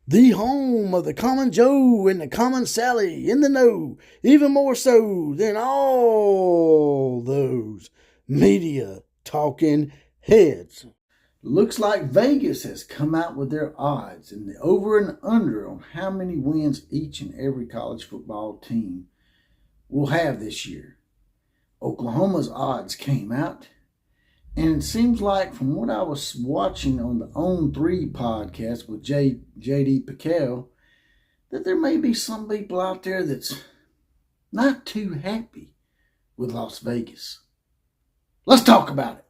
The home of the common Joe and the common Sally in the know, even more so than all those media talking heads. Looks like Vegas has come out with their odds and the over and under on how many wins each and every college football team will have this year. Oklahoma's odds came out, and it seems like from what I was watching on the On 3 podcast with J.D. Piquel, that there may be some people out there that's not too happy with Las Vegas. Let's talk about it.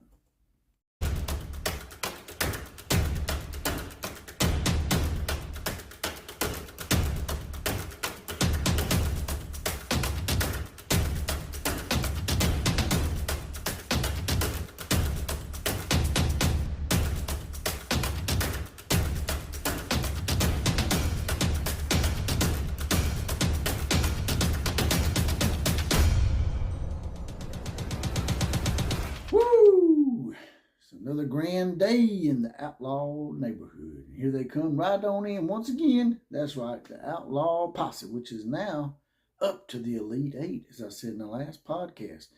Another grand day in the outlaw neighborhood. Here they come right on in once again. That's right, the outlaw posse, which is now up to the Elite Eight, as I said in the last podcast.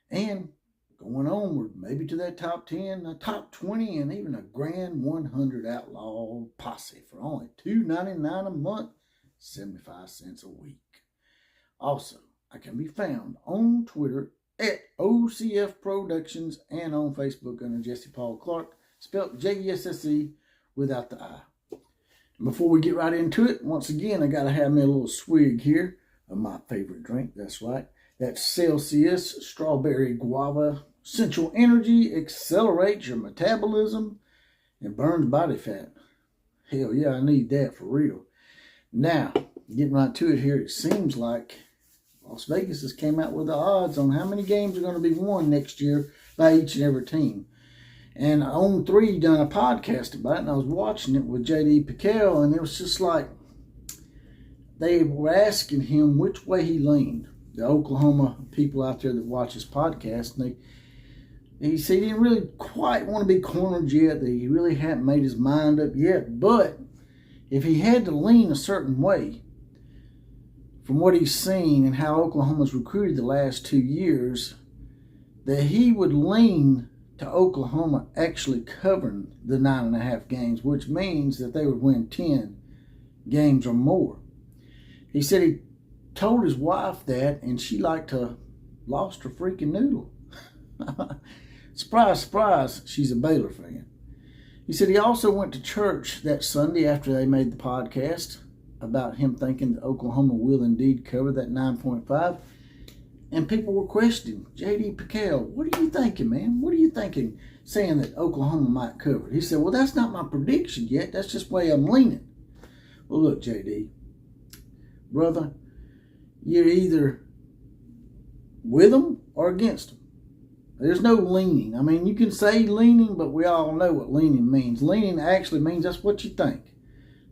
And going onward, maybe to that top 10, the top 20, and even a grand 100 outlaw posse for only $2.99 a month, 75 cents a week. Also, I can be found on Twitter at OCF Productions and on Facebook under Jesse Paul Clark, spelled Jesse without the I. And before we get right into it, once again, I got to have me a little swig here of my favorite drink. That's right. That's Celsius Strawberry Guava. Central energy, accelerates your metabolism, and burns body fat. Hell yeah, I need that for real. Now, getting right to it here, it seems like Las Vegas has came out with the odds on how many games are going to be won next year by each and every team. And On 3 done a podcast about it, and I was watching it with J.D. Piquel, and it was just like they were asking him which way he leaned. The Oklahoma people out there that watch his podcast, and he said he didn't really quite want to be cornered yet, that he really hadn't made his mind up yet. But if he had to lean a certain way, from what he's seen and how Oklahoma's recruited the last 2 years, that he would lean to Oklahoma actually covering the 9.5 games, which means that they would win 10 games or more. He said he told his wife that, and she like to lost her freaking noodle. Surprise, surprise, she's a Baylor fan. He said he also went to church that Sunday after they made the podcast about him thinking that Oklahoma will indeed cover that 9.5. And people were questioning, J.D. Piquel, what are you thinking, man? What are you thinking saying that Oklahoma might cover it? He said, well, that's not my prediction yet. That's just the way I'm leaning. Well, look, J.D., brother, you're either with them or against them. There's no leaning. I mean, you can say leaning, but we all know what leaning means. Leaning actually means that's what you think.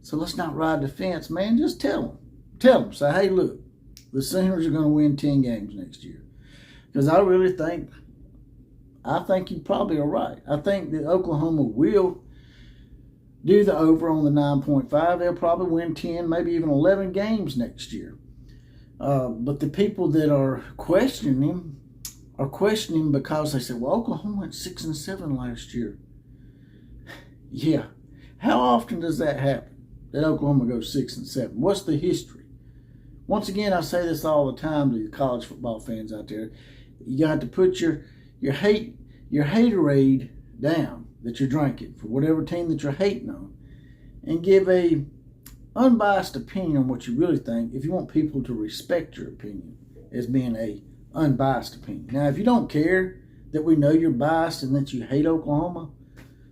So let's not ride the fence, man. Just tell them. Tell them. Say, hey, look, the Sooners are going to win 10 games next year. Because I really think you probably are right. I think that Oklahoma will do the over on the 9.5. They'll probably win 10, maybe even 11 games next year. But the people that are questioning him are questioning because they said, well, Oklahoma went 6-7 last year. Yeah. How often does that happen? That Oklahoma goes 6-7. What's the history? Once again, I say this all the time to the college football fans out there. You got to put your haterade down that you're drinking for whatever team that you're hating on, and give a unbiased opinion on what you really think. If you want people to respect your opinion as being a unbiased opinion. Now, if you don't care that we know you're biased and that you hate Oklahoma,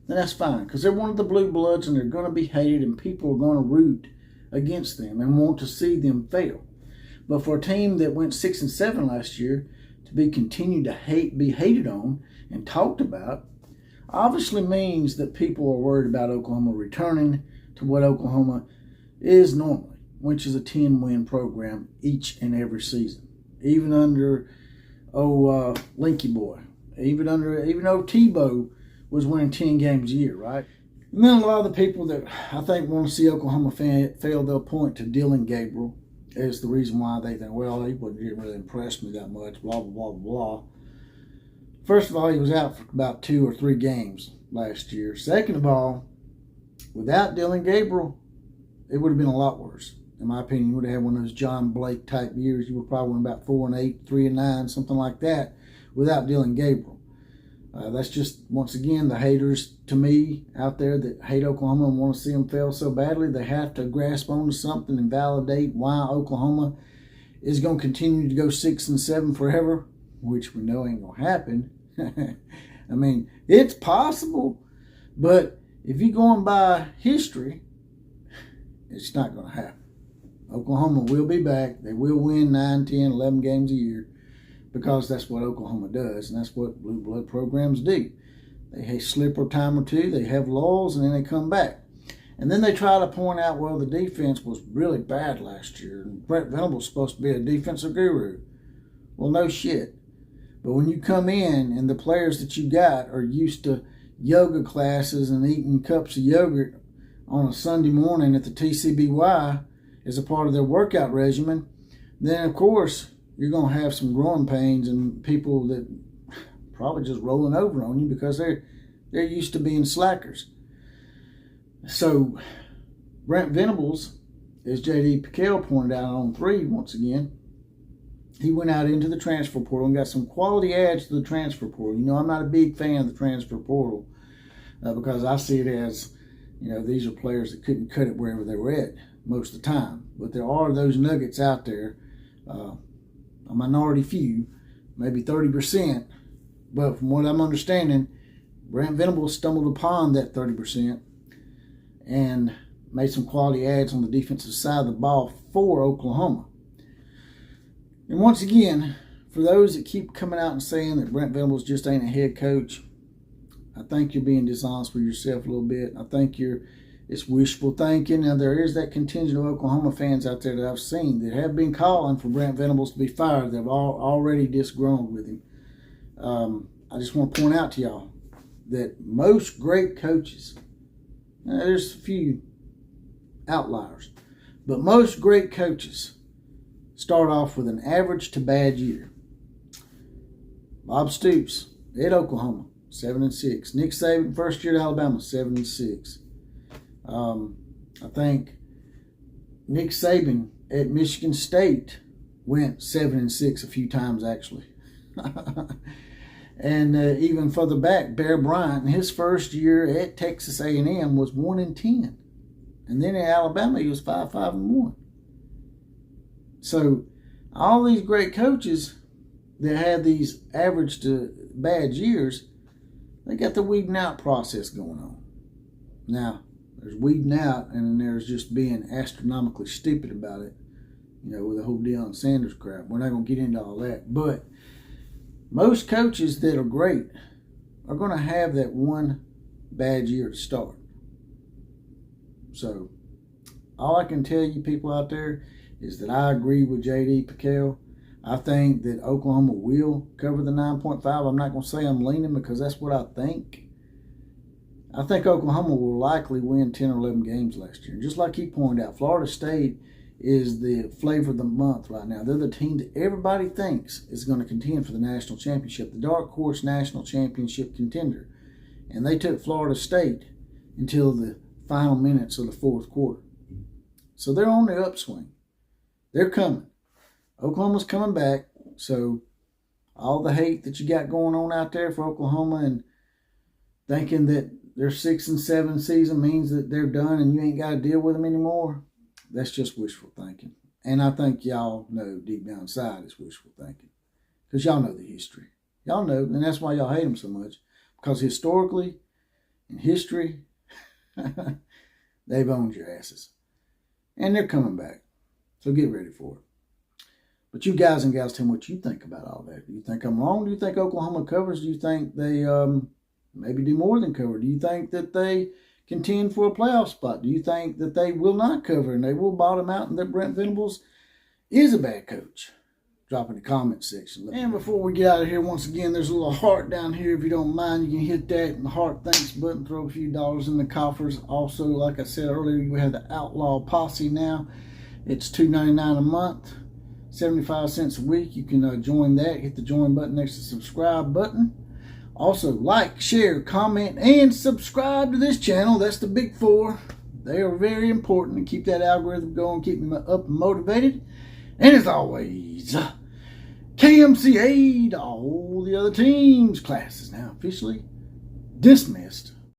then that's fine, because they're one of the blue bloods and they're going to be hated, and people are going to root against them and want to see them fail. But for a team that went 6-7 last year to be continued to be hated on and talked about, obviously means that people are worried about Oklahoma returning to what Oklahoma is normally, which is a 10-win program each and every season. Even under Linky Boy, even though Tebow was winning 10 games a year, right? And then a lot of the people that I think want to see Oklahoma fail, they'll point to Dillon Gabriel as the reason why they think, well, he didn't really impress me that much, blah, blah, blah, blah. First of all, he was out for about 2 or 3 games last year. Second of all, without Dillon Gabriel, it would have been a lot worse. In my opinion, you would have had one of those John Blake type years. You would probably win about 4-8, 3-9, something like that, without Dillon Gabriel. That's just, once again, the haters to me out there that hate Oklahoma and want to see them fail so badly. They have to grasp onto something and validate why Oklahoma is going to continue to go 6-7 forever, which we know ain't going to happen. I mean, it's possible, but if you're going by history, it's not going to happen. Oklahoma will be back. They will win 9, 10, 11 games a year because that's what Oklahoma does, and that's what blue blood programs do. They slip a time or two, they have lulls, and then they come back. And then they try to point out, well, the defense was really bad last year, and Brent Venables supposed to be a defensive guru. Well, no shit. But when you come in and the players that you got are used to yoga classes and eating cups of yogurt on a Sunday morning at the TCBY as a part of their workout regimen, then of course you're going to have some growing pains and people that probably just rolling over on you because they're used to being slackers. So Brent Venables, as J.D. Piquel pointed out on 3 once again, he went out into the transfer portal and got some quality adds to the transfer portal. You know, I'm not a big fan of the transfer portal because I see it as, you know, these are players that couldn't cut it wherever they were at most of the time. But there are those nuggets out there, a minority few, maybe 30%. But from what I'm understanding, Brent Venables stumbled upon that 30% and made some quality adds on the defensive side of the ball for Oklahoma. And once again, for those that keep coming out and saying that Brent Venables just ain't a head coach, I think you're being dishonest with yourself a little bit. I think it's wishful thinking. Now, there is that contingent of Oklahoma fans out there that I've seen that have been calling for Brent Venables to be fired. They've already disgruntled with him. I just want to point out to y'all that most great coaches, there's a few outliers, but most great coaches start off with an average to bad year. Bob Stoops at Oklahoma, 7-6. Nick Saban, first year at Alabama, 7-6. I think Nick Saban at Michigan State went 7-6 a few times, actually. And even further back, Bear Bryant, in his first year at Texas A&M, was 1-10. And then at Alabama, he was 5-1. So all these great coaches that had these average to bad years, they got the weeding out process going on. Now, there's weeding out, and then there's just being astronomically stupid about it, you know, with the whole Deion Sanders crap. We're not going to get into all that. But most coaches that are great are going to have that one bad year to start. So all I can tell you people out there is that I agree with J.D. Piquel. I think that Oklahoma will cover the 9.5. I'm not going to say I'm leaning because that's what I think. I think Oklahoma will likely win 10 or 11 games last year. Just like he pointed out, Florida State is the flavor of the month right now. They're the team that everybody thinks is going to contend for the national championship, the dark horse national championship contender. And they took Florida State until the final minutes of the fourth quarter. So they're on the upswing. They're coming. Oklahoma's coming back. So all the hate that you got going on out there for Oklahoma and thinking that their 6-7 season means that they're done and you ain't got to deal with them anymore, that's just wishful thinking. And I think y'all know deep down inside it's wishful thinking. Because y'all know the history. Y'all know, and that's why y'all hate them so much. Because historically, in history, they've owned your asses. And they're coming back. So get ready for it. But you guys and gals, tell me what you think about all that. Do you think I'm wrong? Do you think Oklahoma covers? Do you think they maybe do more than cover? Do you think that they contend for a playoff spot? Do you think that they will not cover and they will bottom out and that Brent Venables is a bad coach? drop in the comment section. And before we get out of here, once again, there's a little heart down here. If you don't mind, you can hit that and the heart thanks button, throw a few dollars in the coffers. Also, like I said earlier, we have the Outlaw Posse now. It's $2.99 a month, 75 cents a week. You can join that. Hit the join button next to the subscribe button. Also, like, share, comment, and subscribe to this channel. That's the big four. They are very important to keep that algorithm going, keep me up and motivated. And as always, KMCA to all the other teams. Class is now officially dismissed.